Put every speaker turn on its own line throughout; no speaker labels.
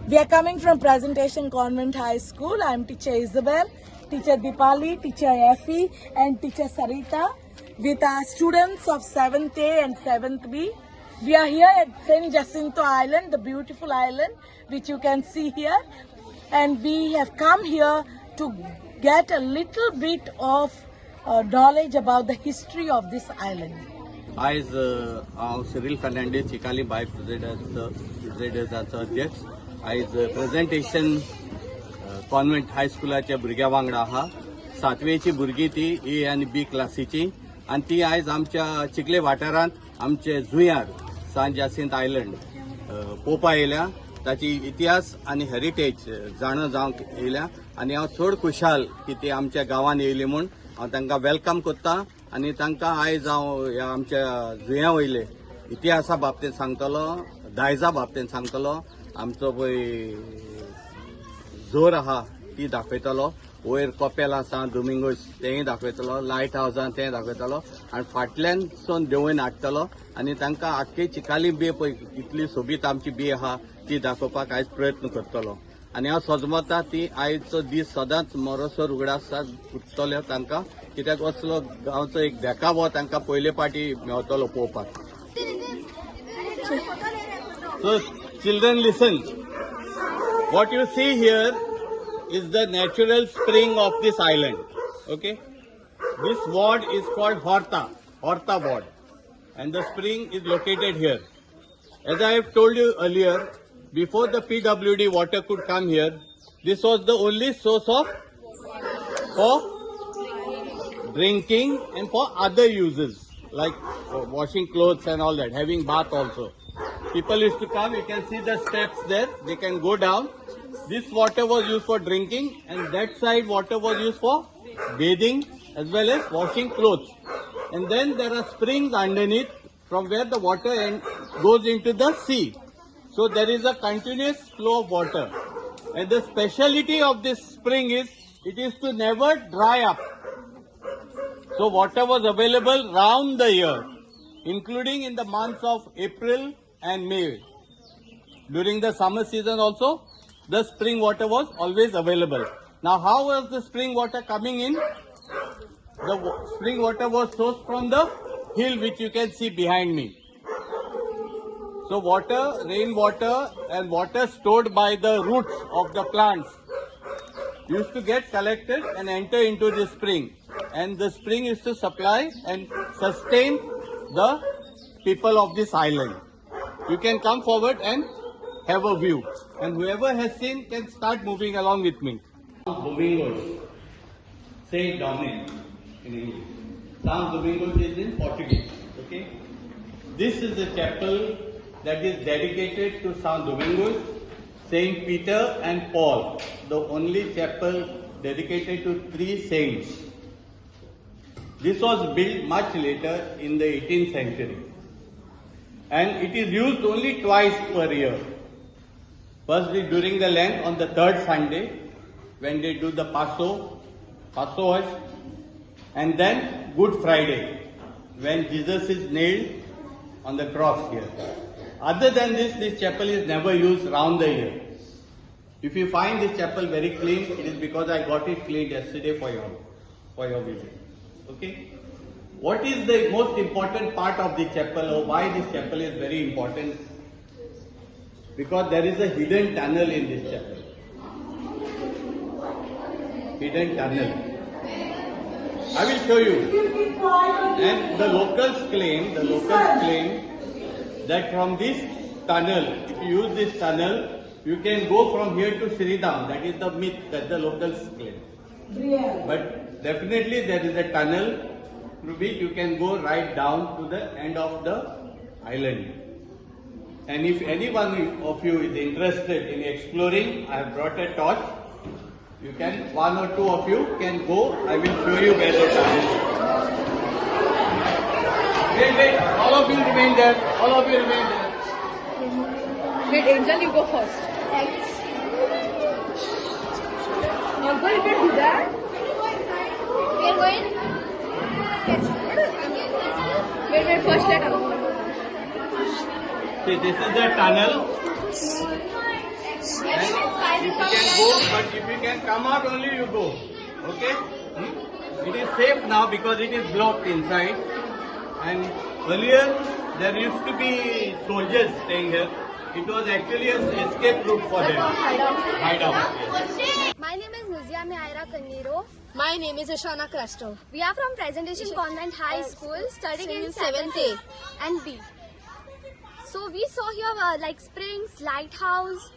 We are coming from Presentation Convent High School. I am teacher Isabel, teacher Dipali, teacher Effie and teacher Sarita with our students of 7th A and 7th B. We are here at St Jacinto Island, the beautiful island which you can see here, and we have come here to get a little bit of knowledge about the history of this island.
आज हांव Cyril Fernandes Chicalim bye प्रेसिडेंटाचो अध्यक्ष. आज presentation convent हायस्कुलाच्या भुरग्यां वांगडा आहा. 7वेची भुरगीं ती ए आनी बी क्लासीची आनी ती आज आमच्या चिखले वाठारांत आमचे जुंयार सान जासिंत आयलंड पळोवपा येयल्या. ताची इतिहास आनी हेरिटेज जाणा जावंक येयल्या आनी हांव चड खुशाल की ती आमच्या गांवांत येयली म्हूण हांव तांकां वेलकम करता. आनी तांकां आयज हांव ह्या आमच्या जुंया वयले इतिहासा बाबतींत सांगतलो, दायजा बाबतींत सांगतलो, आमचो पळय जोर आहा ती दाखयतलो, वयर कपेल आसा दोमिंगोस तेंय दाखयतलो, लायट हावजान तें दाखयतलो आनी फाटल्यान सून देंवयन हाडटलो आनी तांकां आख्खी चिकाली बे पळय इतली सोबीत आमची बी आहा ती दाखोवपाक आयज प्रयत्न करतलो. आनी हांव सजमता ती आयजचो दीस सदांच मोरोसोर उगडास उरतलो तांकां, कित्याक असलो गांवचो एक देखावो तांकां पयले फावटी मेळटलो पळोवपाक. So children, listen. What you see here is the natural spring of this island. Okay, this ward is called Horta ward, and the spring is located here. As I have told you earlier, before the PWD water could come here, this was the only source of for drinking and for other uses like washing clothes and all that, having bath also. People used to come, you can see the steps there, they can go down. This water was used for drinking and that side water was used for bathing as well as washing clothes. And then there are springs underneath from where the water goes into the sea. So there is a continuous flow of water. And the speciality of this spring is, it is to never dry up. So water was available round the year, including in the months of April and May. During the summer season also, the spring water was always available. Now how was the spring water coming in? The spring water was sourced from the hill which you can see behind me. So water, rainwater and water stored by the roots of the plants used to get collected and enter into the spring. And the spring used to supply and sustain the people of this island. You can come forward and have a view. And whoever has seen can start moving along with me. Domingos, St. Dominic in English. San Domingos is in Portuguese. Okay. This is the chapel that is dedicated to San Domingos, Saint Peter and Paul, the only chapel dedicated to 3 saints. This was built much later in the 18th century. And it is used only twice per year. Firstly during the Lent on the 3rd Sunday when they do the Passover, and then Good Friday when Jesus is nailed on the cross here. Other than this chapel is never used round the year. If you find this chapel very clean, it is because I got it cleaned yesterday for your visit. Okay. What is the most important part of the chapel, or why this chapel is very important? Because there is a hidden tunnel in this chapel. Hidden tunnel. I will show you. And the locals claim that from this tunnel, if you use this tunnel, you can go from here to Sridham. That is the myth that the locals claim. But definitely there is a tunnel through which you can go right down to the end of the island. And if any one of you is interested in exploring, I have brought a torch. You can, 1 or 2 of you can go. I will show you where the tunnel is. Wait, all of you remain there. All of you remain there.
Wait, Angel, you go first. Thanks. Uncle, you can do that? We are going? Wait, first let us.
See, this is the tunnel. And if you can go, but if you can come out only, you go. Okay? It is safe now because it is blocked inside. And earlier there used to be soldiers staying here. It was actually an escape route for them. Hideout. Yes.
My name is Nuzia Mihaira Kanniro.
My name is Ashana Krasto.
We are from Presentation Convent High School, studying in 7th A and B. So we saw here like springs, lighthouse,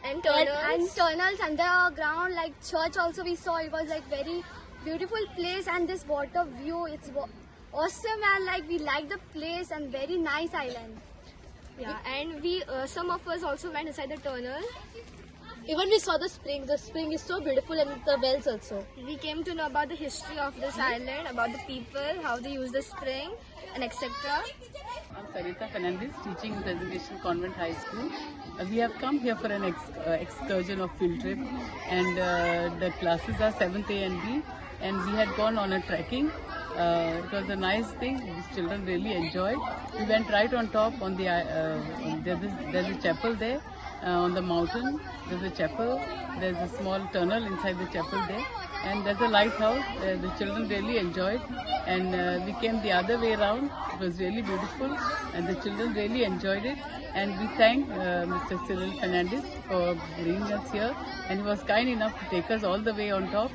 And
and tunnels underground, like church also we saw. It was like very beautiful place, and this water view, it's awesome, and like we like the place and very nice island.
Yeah, and we some of us also went inside the tunnel. Even we saw the spring. The spring is so beautiful, and the wells also.
We came to know about the history of this island, about the people, how they use the spring, and etc.
I'm Sarita Fernandez, teaching in Presentation Convent High School. We have come here for an excursion of field trip, and the classes are 7th A and B, and we had gone on a trekking. It was a nice thing. The children really enjoyed. We went right on top on the there's a chapel there on the mountain. There's a chapel. There's a small tunnel inside the chapel there, and there's a lighthouse. The children really enjoyed, and we came the other way around. It was really beautiful, and the children really enjoyed it. And we thank Mr. Cyril Fernandez for bringing us here, and he was kind enough to take us all the way on top.